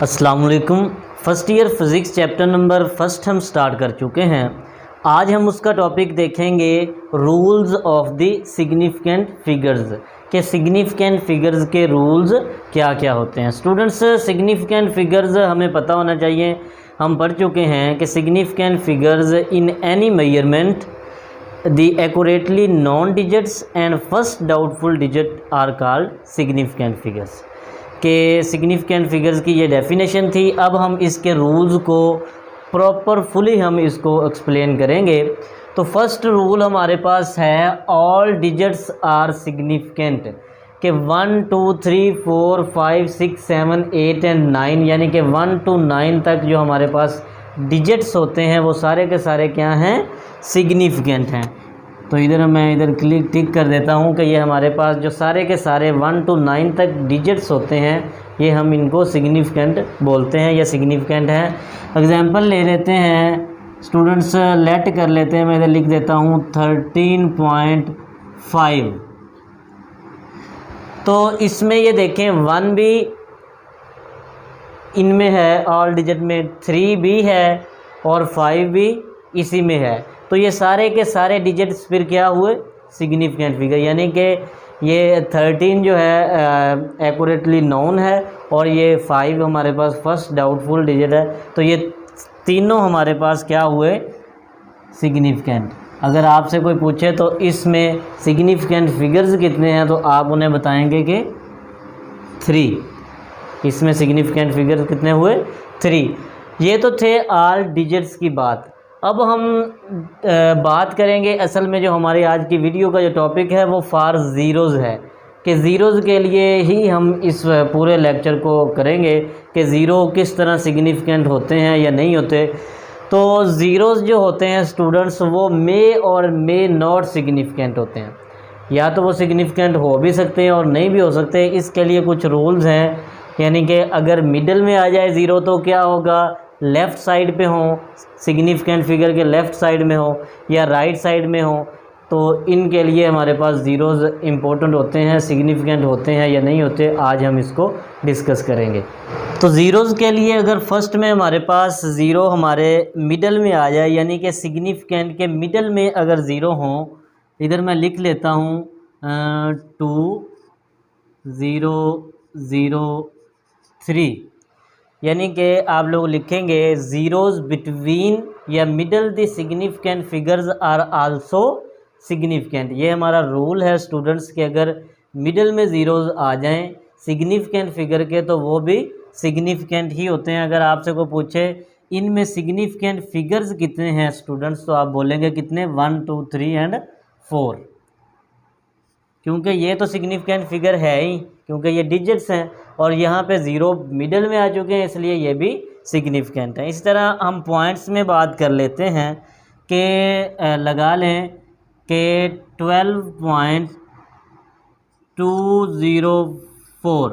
अस्सलाम वालेकुम। First year physics chapter number first हम स्टार्ट कर चुके हैं। आज हम उसका टॉपिक देखेंगे rules of the significant figures के सिग्निफिकेंट फिगर्स के रूल्स क्या क्या होते हैं। स्टूडेंट्स, सिग्निफिकेंट फिगर्स हमें पता होना चाहिए। हम पढ़ चुके हैं कि significant figures in any measurement the accurately known digits and first doubtful digit are called significant figures के सिग्निफिकेंट फिगर्स की ये डेफिनेशन थी। अब हम इसके रूल्स को प्रॉपर फुली हम इसको एक्सप्लेन करेंगे। तो फर्स्ट रूल हमारे पास है ऑल डिजिट्स आर सिग्निफिकेंट के 1 2 3 4 5 6 7 8 एंड 9 यानी कि 1 to 9 तक जो हमारे पास डिजिट्स होते हैं वो सारे के सारे क्या हैं, सिग्निफिकेंट हैं। तो इधर मैं इधर क्लिक टिक कर देता हूँ कि ये हमारे पास जो सारे के सारे 1 to 9 तक डिजिट्स होते हैं ये हम इनको सिग्निफिकेंट बोलते हैं या सिग्निफिकेंट हैं। एग्जांपल ले लेते हैं स्टूडेंट्स, लेट कर लेते हैं, मैं इधर लिख देता हूँ 13.5। तो इसमें ये देखें 1 भी इनमें है, ऑल डिजिट में 3 भी है और 5 भी इसी में है। तो ये सारे के सारे डिजिट्स फिर क्या हुए, सिग्निफिकेंट फिगर। यानी कि ये 13 जो है एक्यूरेटली नोन है और ये 5 हमारे पास फर्स्ट डाउटफुल डिजिट है। तो ये तीनों हमारे पास क्या हुए, सिग्निफिकेंट। अगर आपसे कोई पूछे तो इसमें सिग्निफिकेंट फिगर्स कितने हैं तो आप उन्हें बताएंगे कि 3। इसमें सिग्निफिकेंट फिगर्स कितने हुए, 3। ये तो थे ऑल डिजिट्स की बात। अब हम बात करेंगे असल में जो हमारी आज की वीडियो का जो टॉपिक है वो फॉर ज़ीरोज़ है कि ज़ीरोज़ के लिए ही हम इस पूरे लेक्चर को करेंगे कि ज़ीरो किस तरह सिग्निफिकेंट होते हैं या नहीं होते। तो ज़ीरोज़ जो होते हैं स्टूडेंट्स वो मे और मे नॉट सिग्निफिकेंट होते हैं, या तो वो सिग्निफिकेंट हो भी सकते हैं और नहीं भी हो सकते। इसके लिए कुछ रूल्स हैं, यानी कि अगर मिडल में आ जाए ज़ीरो तो क्या होगा, लेफ़्ट साइड पे हो, सिग्निफिकेंट फिगर के लेफ़्ट साइड में हो या राइट साइड में हो, तो इनके लिए हमारे पास ज़ीरोज़ इम्पोर्टेंट होते हैं, सिग्निफिकेंट होते हैं या नहीं होते। आज हम इसको डिस्कस करेंगे। तो ज़ीरोज़ के लिए अगर फर्स्ट में हमारे पास ज़ीरो हमारे मिडल में आ जाए, यानी कि सिग्निफिकेंट के मिडल में अगर ज़ीरो हो, इधर मैं लिख लेता हूँ 2 0 0 3, यानी कि आप लोग लिखेंगे ज़ीरोज़ बिटवीन या middle the significant figures are also significant. ये हमारा रूल है स्टूडेंट्स कि अगर मिडल में ज़ीरोज़ आ जाएं सिग्निफिकेंट फिगर के तो वो भी सिग्निफिकेंट ही होते हैं। अगर आपसे कोई पूछे इनमें सिग्निफिकेंट फिगर्स कितने हैं स्टूडेंट्स, तो आप बोलेंगे कितने, 1 2 3 एंड 4, क्योंकि ये तो सिग्निफिकेंट फिगर है ही, क्योंकि ये डिजिट्स हैं और यहाँ पे ज़ीरो मिडल में आ चुके हैं, इसलिए ये भी सिग्निफिकेंट है। इस तरह हम पॉइंट्स में बात कर लेते हैं कि लगा लें कि 12.204।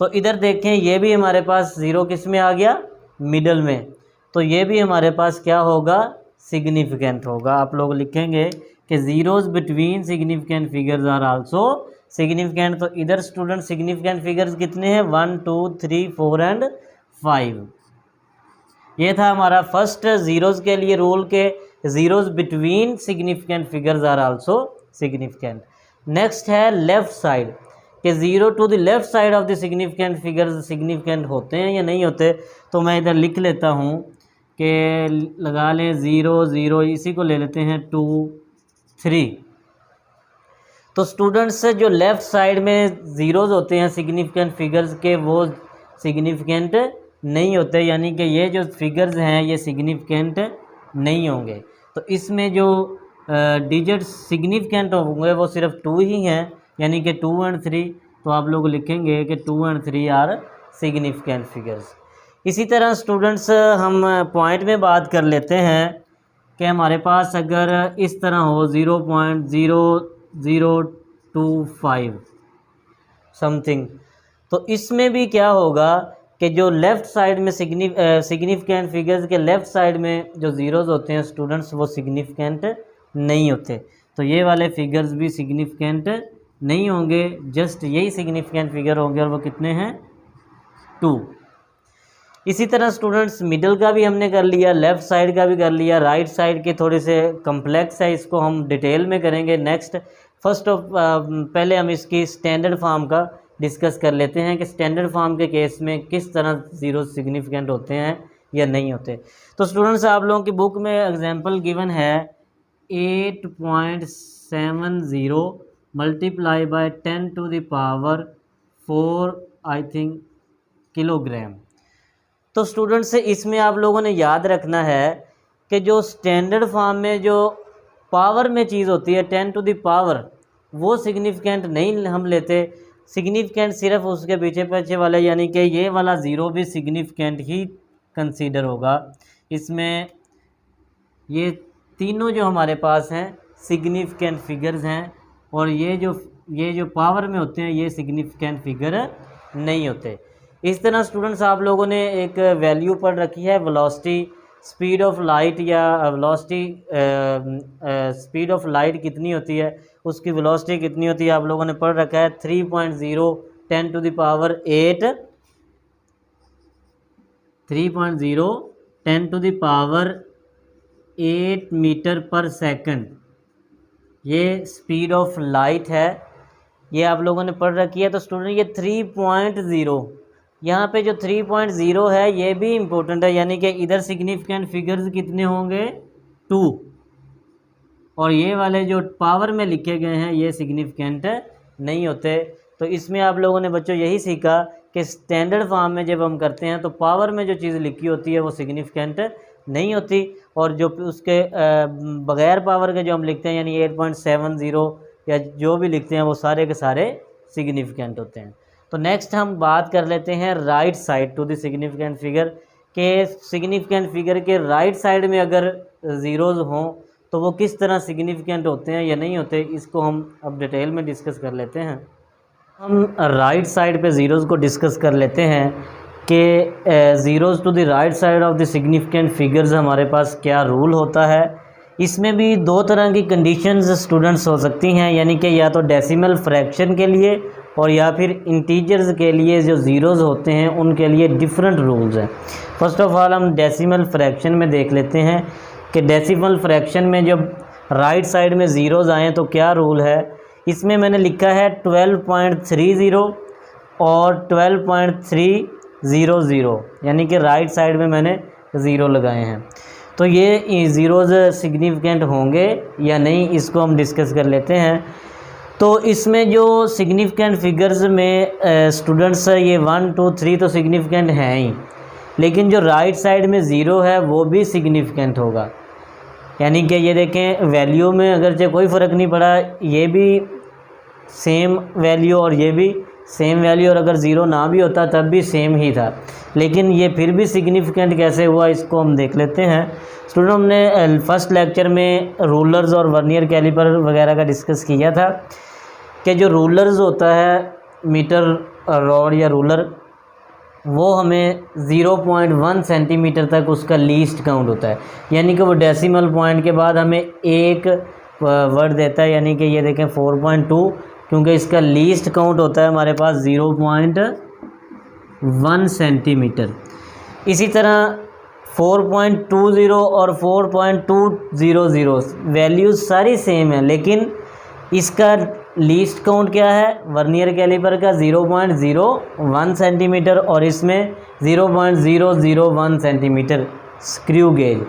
तो इधर देखें ये भी हमारे पास ज़ीरो किस में आ गया, मिडल में, तो ये भी हमारे पास क्या होगा, सिग्निफिकेंट होगा। आप लोग लिखेंगे कि zeros between significant figures are also significant. तो इधर स्टूडेंट सिग्निफिकेंट फिगर्स कितने हैं, 1 2 3 4 एंड 5। ये था हमारा फर्स्ट ज़ीरोज़ के लिए रूल के zeros between significant figures are also significant. Next है लेफ़्ट साइड कि zero to the left side of the significant figures significant होते हैं या नहीं होते। तो मैं इधर लिख लेता हूँ कि लगा लें 0 0, इसी को ले लेते हैं 2 3। तो स्टूडेंट्स जो लेफ़्ट साइड में ज़ीरोज़ होते हैं सिग्निफिकेंट फिगर्स के वो सिग्निफिकेंट नहीं होते, यानी कि ये जो फिगर्स हैं ये सिग्निफिकेंट नहीं होंगे। तो इसमें जो डिजिट्स सिग्निफिकेंट होंगे वो सिर्फ 2 ही हैं, यानी कि 2 एंड 3। तो आप लोग लिखेंगे कि 2 एंड 3 आर सिग्निफिकेंट फिगर्स। इसी तरह स्टूडेंट्स हम पॉइंट में बात कर लेते हैं कि हमारे पास अगर इस तरह हो 0.0025 समथिंग, तो इसमें भी क्या होगा कि जो लेफ़्ट साइड में सिग्निफिकेंट फिगर्स के लेफ़्ट साइड में जो ज़ीरोज़ होते हैं स्टूडेंट्स वो सिग्निफिकेंट नहीं होते। तो ये वाले फिगर्स भी सिग्निफिकेंट नहीं होंगे, जस्ट यही सिग्निफिकेंट फिगर होंगे और वो कितने हैं, 2। इसी तरह स्टूडेंट्स मिडल का भी हमने कर लिया, लेफ़्ट साइड का भी कर लिया, राइट साइड के थोड़े से कम्प्लेक्स है, इसको हम डिटेल में करेंगे नेक्स्ट। पहले हम इसकी स्टैंडर्ड फॉर्म का डिस्कस कर लेते हैं कि स्टैंडर्ड फॉर्म के केस में किस तरह ज़ीरो सिग्निफिकेंट होते हैं या नहीं होते। तो स्टूडेंट्स आप लोगों की बुक में एग्जांपल गिवन है 8.70 multiply by 10 to the power 4 I think kilogram. तो स्टूडेंट्स इसमें आप लोगों ने याद रखना है कि जो स्टैंडर्ड फॉर्म में जो पावर में चीज़ होती है 10 टू द पावर, वो सिग्निफिकेंट नहीं हम लेते। सिग्निफिकेंट सिर्फ उसके पीछे पीछे वाले यानी कि ये वाला ज़ीरो भी सिग्निफिकेंट ही कंसीडर होगा। इसमें ये तीनों जो हमारे पास हैं सिग्निफिकेंट फिगर्स हैं, और ये जो पावर में होते हैं ये सिग्निफिकेंट फिगर नहीं होते। इस तरह स्टूडेंट्स आप लोगों ने एक वैल्यू पढ़ रखी है वेलोसिटी, स्पीड ऑफ लाइट या वेलोसिटी, स्पीड ऑफ लाइट कितनी होती है, उसकी वेलोसिटी कितनी होती है आप लोगों ने पढ़ रखा है 3.0 10 to the power 8 3.0 10 to the power 8 metre पर सेकंड, ये स्पीड ऑफ लाइट है, ये आप लोगों ने पढ़ रखी है। तो स्टूडेंट ये 3.0, यहाँ पे जो 3.0 है ये भी इम्पोर्टेंट है, यानी कि इधर सिग्निफिकेंट फिगर्स कितने होंगे 2, और ये वाले जो पावर में लिखे गए हैं ये सिग्निफिकेंट नहीं होते। तो इसमें आप लोगों ने बच्चों यही सीखा कि स्टैंडर्ड फॉर्म में जब हम करते हैं तो पावर में जो चीज़ लिखी होती है वो सिग्निफिकेंट नहीं होती, और जो उसके बग़ैर पावर के जो हम लिखते हैं यानी 8.70 या जो भी लिखते हैं वो सारे के सारे सिग्निफिकेंट होते हैं। तो नेक्स्ट हम बात कर लेते हैं right side to the significant figure के सिग्निफिकेंट फिगर के राइट साइड में अगर ज़ीरोज़ हों तो वो किस तरह सिग्निफिकेंट होते हैं या नहीं होते, इसको हम अब डिटेल में डिस्कस कर लेते हैं। हम राइट साइड पे ज़ीरोज़ को डिस्कस कर लेते हैं कि zeros to the right side of the significant figures हमारे पास क्या रूल होता है। इसमें भी दो तरह की कंडीशंस स्टूडेंट्स हो सकती हैं, यानी कि या तो डेसिमल फ्रैक्शन के लिए और या फिर इंटीजर्स के लिए जो ज़ीरोज़ होते हैं उनके लिए डिफरेंट रूल्स हैं। फर्स्ट ऑफ ऑल हम डेसिमल फ्रैक्शन में देख लेते हैं कि डेसिमल फ्रैक्शन में जब राइट साइड में ज़ीरोज़ आएँ तो क्या रूल है। इसमें मैंने लिखा है 12.30 और 12.300, यानी कि राइट साइड में मैंने ज़ीरो लगाए हैं। तो ये ज़ीरोज़ सिग्निफिकेंट होंगे या नहीं इसको हम डिस्कस कर लेते हैं। तो इसमें जो सिग्निफिकेंट फिगर्स में स्टूडेंट्स ये 1 2 3 तो सिग्निफिकेंट हैं ही, लेकिन जो राइट साइड में ज़ीरो है वो भी सिग्निफिकेंट होगा। यानी कि ये देखें वैल्यू में अगरचे कोई फ़र्क नहीं पड़ा, ये भी सेम वैल्यू और ये भी सेम वैल्यू, और अगर ज़ीरो ना भी होता तब भी सेम ही था, लेकिन ये फिर भी सिग्निफिकेंट कैसे हुआ इसको हम देख लेते हैं। स्टूडेंट हमने फर्स्ट लेक्चर में रूलर्स और वर्नियर कैलिपर वगैरह का डिस्कस किया था कि जो रूलर्स होता है मीटर रॉड या रूलर, वो हमें 0.1 सेंटीमीटर तक उसका लीस्ट काउंट होता है, यानी कि वो डेसिमल पॉइंट के बाद हमें एक वर्ड देता है, यानी कि ये देखें 4.2, क्योंकि इसका लीस्ट काउंट होता है हमारे पास 0.1 सेंटीमीटर। इसी तरह 4.20 और 4.200 वैल्यूज़ सारी सेम है, लेकिन इसका लीस्ट काउंट क्या है वर्नियर कैलिपर का 0.01 सेंटीमीटर और इसमें 0.001 सेंटीमीटर स्क्रू गेज।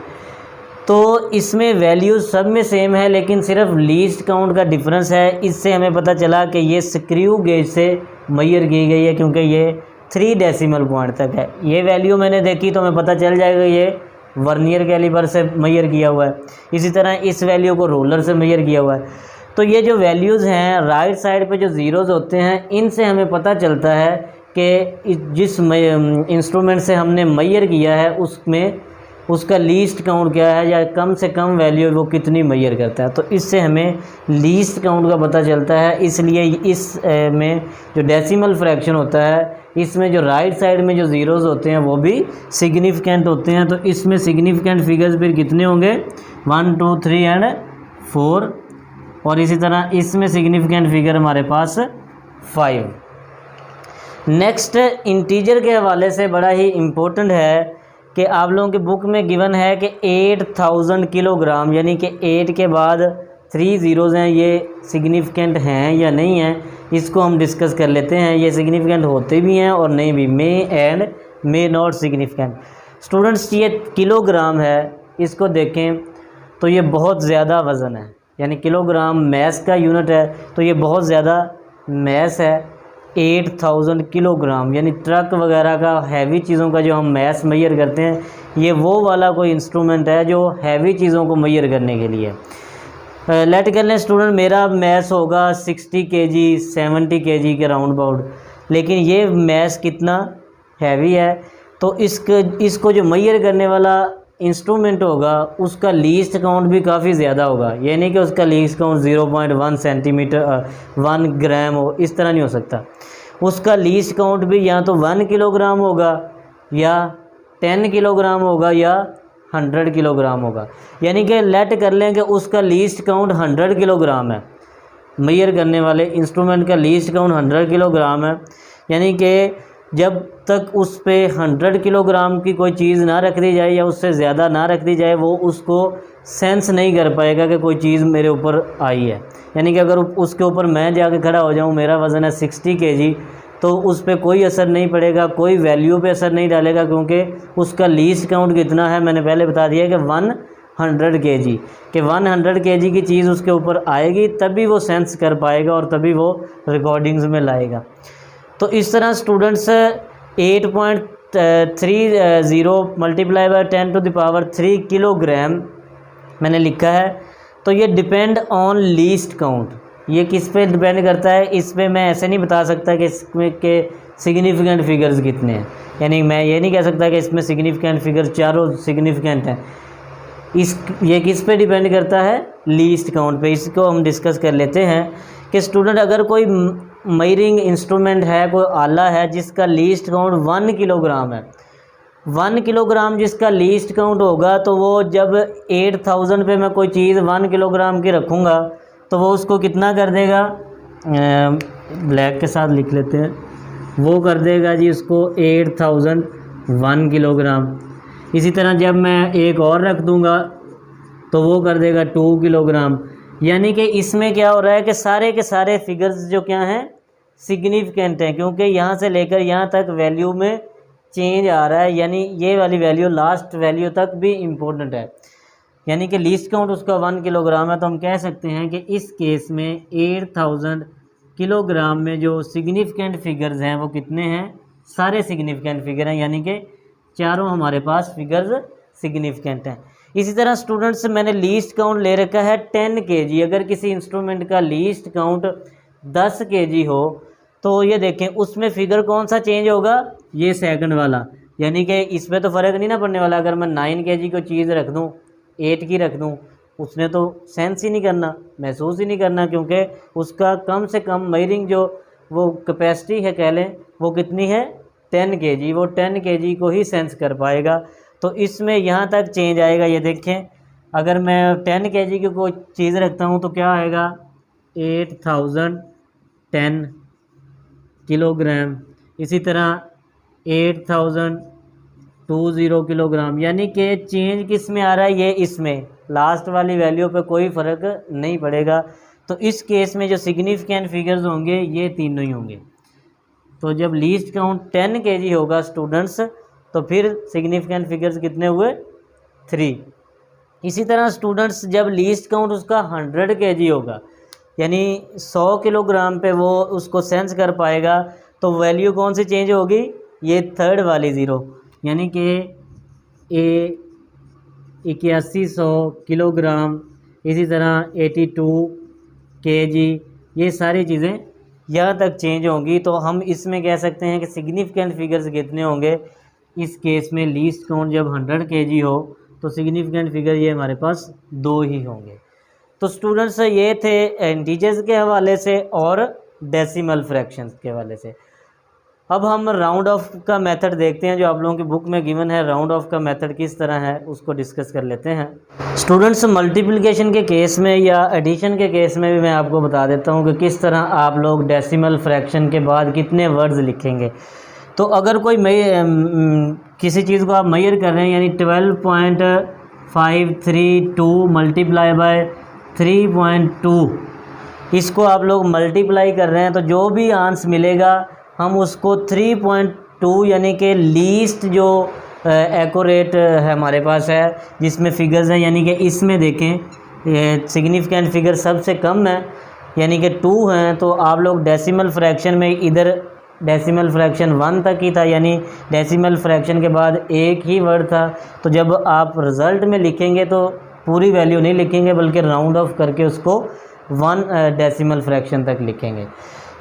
तो इसमें वैल्यूज़ सब में सेम है, लेकिन सिर्फ लीस्ट काउंट का डिफरेंस है। इससे हमें पता चला कि ये स्क्रू गेज से मेजर की गई है, क्योंकि ये 3 डेसिमल पॉइंट तक है। ये वैल्यू मैंने देखी तो हमें पता चल जाएगा ये वर्नियर कैलिपर से मेजर किया हुआ है। इसी तरह इस वैल्यू को रोलर से मेजर किया हुआ है। तो ये जो वैल्यूज़ हैं राइट साइड पे जो ज़ीरोज़ होते हैं, इनसे हमें पता चलता है कि जिस इंस्ट्रूमेंट से हमने मेजर किया है उसमें उसका लीस्ट काउंट क्या है, या कम से कम वैल्यू वो कितनी मेजर करता है। तो इससे हमें लीस्ट काउंट का पता चलता है। इसलिए इस में जो डेसिमल फ्रैक्शन होता है, इसमें जो राइट साइड में जो ज़ीरोज़ होते हैं वो भी सिग्निफिकेंट होते हैं। तो इसमें सिग्निफिकेंट फिगर्स फिर कितने होंगे 1 2 3 एंड 4, और इसी तरह इसमें सिग्निफिकेंट फिगर हमारे पास 5। नेक्स्ट इंटीजर के हवाले से बड़ा ही इम्पोर्टेंट है कि आप लोगों की बुक में गिवन है कि 8000 किलोग्राम, यानी कि 8 के बाद 3 ज़ीरोज़ हैं, ये सिग्निफिकेंट हैं या नहीं हैं, इसको हम डिस्कस कर लेते हैं। ये सिग्निफिकेंट होते भी हैं और नहीं भी, may and may not significant. Students ये किलोग्राम है, इसको देखें तो ये बहुत ज़्यादा वज़न है, यानी किलोग्राम मैस का यूनिट है, तो ये बहुत ज़्यादा मैस है। 8000 किलोग्राम यानी ट्रक वगैरह का, हैवी चीज़ों का जो हम मैस मेजर करते हैं, ये वो वाला कोई इंस्ट्रूमेंट है जो हैवी चीज़ों को मेजर करने के लिए। लेट कर लें स्टूडेंट मेरा मैस होगा 60 kg 70 kg के राउंड अबाउट, लेकिन ये मैस कितना हैवी है, तो इसको जो मेजर करने वाला इंस्ट्रूमेंट होगा उसका लीस्ट काउंट भी काफ़ी ज़्यादा होगा, यानी कि उसका लीस्ट काउंट 0.1 सेंटीमीटर 1 ग्राम हो, इस तरह नहीं हो सकता। उसका लीस्ट काउंट भी या तो 1 किलोग्राम होगा या 10 किलोग्राम होगा या 100 किलोग्राम होगा। यानी कि लेट कर लें कि उसका लीस्ट काउंट 100 किलोग्राम है, मेजर करने वाले इंस्ट्रूमेंट का लीस्ट काउंट 100 किलोग्राम है, यानी कि जब तक उस पे 100 किलोग्राम की कोई चीज़ ना रख दी जाए या उससे ज़्यादा ना रख दी जाए, वो उसको सेंस नहीं कर पाएगा कि कोई चीज़ मेरे ऊपर आई है। यानी कि अगर उसके ऊपर मैं जाके खड़ा हो जाऊँ, मेरा वज़न है 60 kg, तो उस पर कोई असर नहीं पड़ेगा, कोई वैल्यू पे असर नहीं डालेगा, क्योंकि उसका लीस्ट काउंट कितना है मैंने पहले बता दिया कि 100 kg, कि 100 kg की चीज़ उसके ऊपर आएगी तभी वो सेंस कर पाएगा और तभी वो रिकॉर्डिंग्स में लाएगा। तो इस तरह स्टूडेंट्स 8.30 मल्टीप्लाई बाय 10⁻³ किलोग्राम मैंने लिखा है। तो ये डिपेंड ऑन लीस्ट काउंट, ये किस पे डिपेंड करता है, इस पे मैं ऐसे नहीं बता सकता कि इसमें के सिग्निफिकेंट फिगर्स कितने हैं, यानी मैं ये नहीं कह सकता कि इसमें सिग्निफिकेंट फिगर चारों सिग्निफिकेंट हैं। ये किस पे डिपेंड करता है, लीस्ट काउंट पे। इसको हम डिस्कस कर लेते हैं कि स्टूडेंट अगर कोई मेजरिंग इंस्ट्रूमेंट है, कोई आला है जिसका लीस्ट काउंट 1 किलोग्राम है, 1 किलोग्राम जिसका लीस्ट काउंट होगा, तो वो जब 8000 पे मैं कोई चीज़ 1 किलोग्राम की रखूँगा तो वो उसको कितना कर देगा, ब्लैक के साथ लिख लेते हैं, वो कर देगा जी उसको 8001 किलोग्राम। इसी तरह जब मैं एक और रख दूँगा तो वो कर देगा 2 किलोग्राम। यानी कि इसमें क्या हो रहा है कि सारे के सारे फिगर्स जो क्या हैं, सिग्निफिकेंट हैं, क्योंकि यहाँ से लेकर यहाँ तक वैल्यू में चेंज आ रहा है, यानी ये वाली वैल्यू लास्ट वैल्यू तक भी इम्पोर्टेंट है। यानी कि लीस्ट काउंट उसका 1 किलोग्राम है, तो हम कह सकते हैं कि इस केस में 8000 किलोग्राम में जो सिग्निफिकेंट फिगर्स हैं वो कितने हैं, सारे सिग्निफिकेंट फिगर हैं, यानी कि चारों हमारे पास फिगर्स सिग्निफिकेंट हैं। इसी तरह स्टूडेंट्स मैंने लीस्ट काउंट ले रखा है 10 kg। अगर किसी इंस्ट्रूमेंट का लीस्ट काउंट 10 kg हो तो ये देखें उसमें फ़िगर कौन सा चेंज होगा, ये सेकंड वाला, यानी कि इसमें तो फ़र्क नहीं ना पड़ने वाला। अगर मैं 9 kg को चीज़ रख दूँ, 8 की रख दूँ, उसने तो सेंस ही नहीं करना, महसूस ही नहीं करना, क्योंकि उसका कम से कम मेजरिंग जो वो कैपेसिटी है कह लें वो कितनी है, 10 kg, वो 10 kg को ही सेंस कर पाएगा। तो इसमें यहाँ तक चेंज आएगा। ये देखें अगर मैं 10 kg की कोई चीज़ रखता हूँ तो क्या आएगा, 8010 किलोग्राम। इसी तरह 8020 किलोग्राम, यानी कि चेंज किस में आ रहा है, ये इसमें लास्ट वाली वैल्यू पे कोई फ़र्क नहीं पड़ेगा। तो इस केस में जो सिग्निफिकेंट फिगर्स होंगे ये तीनों ही होंगे। तो जब लीस्ट काउंट 10 kg होगा स्टूडेंट्स, तो फिर सिग्निफिकेंट फिगर्स कितने हुए, 3। इसी तरह स्टूडेंट्स जब लीस्ट काउंट उसका 100 kg होगा, यानी 100 किलोग्राम पे वो उसको सेंस कर पाएगा, तो वैल्यू कौन सी चेंज होगी, ये थर्ड वाली 0, यानी कि 8100 किलोग्राम, इसी तरह 82 kg, ये सारी चीज़ें यहाँ तक चेंज होंगी। तो हम इसमें कह सकते हैं कि सिग्निफिकेंट फिगर्स कितने होंगे इस केस में, लीस्ट काउंट जब 100 kg हो तो सिग्निफिकेंट फिगर ये हमारे पास 2 ही होंगे। तो स्टूडेंट्स ये थे इंटीजर्स के हवाले से और डेसिमल फ्रैक्शंस के हवाले से। अब हम राउंड ऑफ का मेथड देखते हैं, जो आप लोगों की बुक में गिवन है। राउंड ऑफ का मेथड किस तरह है उसको डिस्कस कर लेते हैं। स्टूडेंट्स, मल्टीप्लिकेशन के केस में या एडिशन के केस में भी मैं आपको बता देता हूं कि किस तरह आप लोग डेसिमल फ्रैक्शन के बाद कितने वर्ड्स लिखेंगे। तो अगर कोई किसी चीज़ को आप मेजर कर रहे हैं, यानी 12.532 मल्टीप्लाई बाय 3.2, इसको आप लोग मल्टीप्लाई कर रहे हैं, तो जो भी आंसर मिलेगा हम उसको 3.2 यानी कि लीस्ट जो एक्यूरेट है हमारे पास है, जिसमें फिगर्स हैं, यानी कि इसमें देखें सिग्निफिकेंट फिगर सबसे कम है, यानी कि 2 हैं। तो आप लोग डेसिमल फ्रैक्शन में इधर डेसिमल फ्रैक्शन 1 तक ही था, यानी डेसिमल फ्रैक्शन के बाद एक ही वर्ड था। तो जब आप रिज़ल्ट में लिखेंगे तो पूरी वैल्यू नहीं लिखेंगे, बल्कि राउंड ऑफ करके उसको 1 डेसिमल फ्रैक्शन तक लिखेंगे।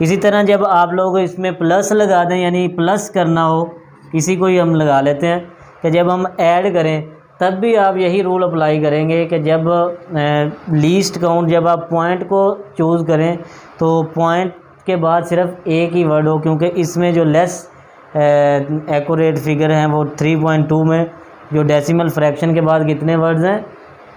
इसी तरह जब आप लोग इसमें प्लस लगा दें, यानी प्लस करना हो, इसी को ही हम लगा लेते हैं कि जब हम ऐड करें तब भी आप यही रूल अप्लाई करेंगे कि जब लीस्ट काउंट, जब आप पॉइंट को चूज़ करें तो पॉइंट के बाद सिर्फ एक ही वर्ड हो, क्योंकि इसमें जो लेस एक्यूरेट फिगर हैं वो 3.2 में जो डेसिमल फ्रैक्शन के बाद कितने वर्ड्स हैं,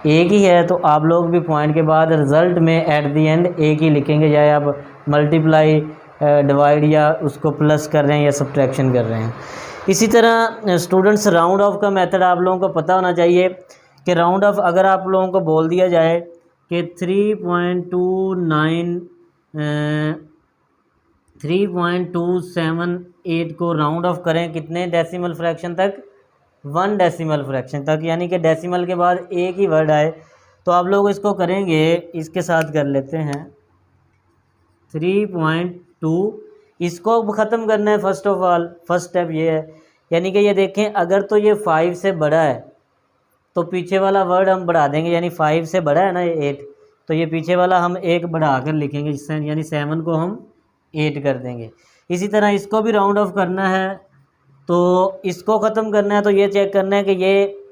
एक ही है। तो आप लोग भी पॉइंट के बाद रिज़ल्ट में एट दी एंड एक ही लिखेंगे, चाहे आप मल्टीप्लाई, डिवाइड या उसको प्लस कर रहे हैं या सब्ट्रैक्शन कर रहे हैं। इसी तरह स्टूडेंट्स, राउंड ऑफ का मेथड आप लोगों को पता होना चाहिए कि राउंड ऑफ अगर आप लोगों को बोल दिया जाए कि 3.278 को राउंड ऑफ करें कितने डेसिमल फ्रैक्शन तक, 1 डेसिमल फ्रैक्शन तक, यानी कि डेसिमल के बाद एक ही वर्ड आए। तो आप लोग इसको करेंगे, इसके साथ कर लेते हैं 3.2, इसको ख़त्म करना है। First of all first step ये है, यानी कि ये देखें अगर तो ये 5 से बड़ा है तो पीछे वाला वर्ड हम बढ़ा देंगे, यानी 5 से बड़ा है ना ये 8, तो ये पीछे वाला हम 1 बढ़ा कर लिखेंगे, यानी 7 को हम 8 कर देंगे। इसी तरह इसको भी राउंड ऑफ करना है, तो इसको ख़त्म करना है तो ये चेक करना है कि ये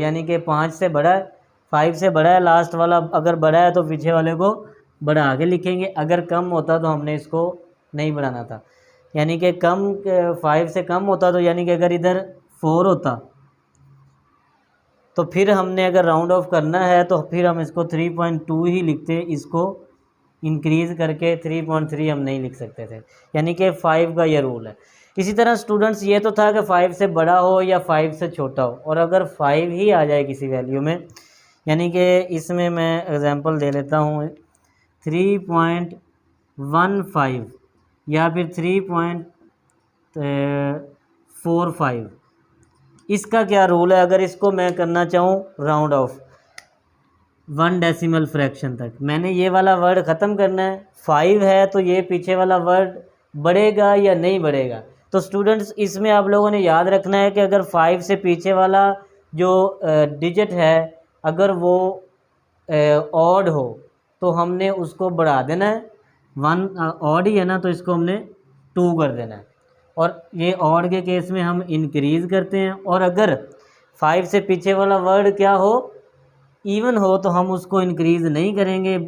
यानी कि 5 से बड़ा है, 5 से बड़ा है, लास्ट वाला अगर बड़ा है तो पीछे वाले को बढ़ा के लिखेंगे। अगर कम होता तो हमने इसको नहीं बढ़ाना था, यानी कि 5 से कम होता, तो यानी कि अगर इधर 4 होता तो फिर हमने अगर राउंड ऑफ करना है तो फिर हम इसको 3.2 ही लिखते, इसको इंक्रीज़ करके 3.3 हम नहीं लिख सकते थे, यानी कि 5 का ये रूल है। इसी तरह स्टूडेंट्स, ये तो था कि 5 से बड़ा हो या 5 से छोटा हो, और अगर 5 ही आ जाए किसी वैल्यू में, यानी कि इसमें मैं एग्जांपल दे लेता हूँ 3.15 या फिर 3.45, इसका क्या रूल है। अगर इसको मैं करना चाहूँ राउंड ऑफ 1 डेसिमल फ्रैक्शन तक, मैंने ये वाला वर्ड ख़त्म करना है। 5 है तो ये पीछे वाला वर्ड बढ़ेगा या नहीं बढ़ेगा। तो स्टूडेंट्स, इसमें आप लोगों ने याद रखना है कि अगर 5 से पीछे वाला जो डिजिट है अगर वो ऑड हो तो हमने उसको बढ़ा देना है। 1 ऑड ही है ना, तो इसको हमने 2 कर देना है, और ये ऑड के केस में हम इंक्रीज़ करते हैं। और अगर 5 से पीछे वाला वर्ड क्या हो, इवन हो, तो हम उसको इंक्रीज़ नहीं करेंगे,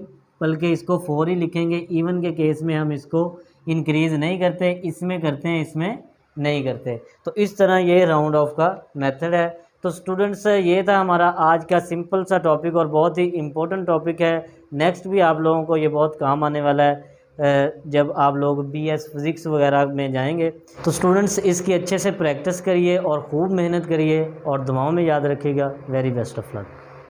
बल्कि इसको 4 ही लिखेंगे। इवन के केस में हम इसको इंक्रीज़ नहीं करते, इसमें करते हैं, इसमें नहीं करते। तो इस तरह ये राउंड ऑफ का मेथड है। तो स्टूडेंट्स, ये था हमारा आज का सिंपल सा टॉपिक और बहुत ही इम्पोर्टेंट टॉपिक है। नेक्स्ट भी आप लोगों को ये बहुत काम आने वाला है जब आप लोग BS फिज़िक्स वगैरह में जाएंगे। तो स्टूडेंट्स, इसकी अच्छे से प्रैक्टिस करिए और खूब मेहनत करिए और दुआओं में याद रखिएगा। Very best of luck.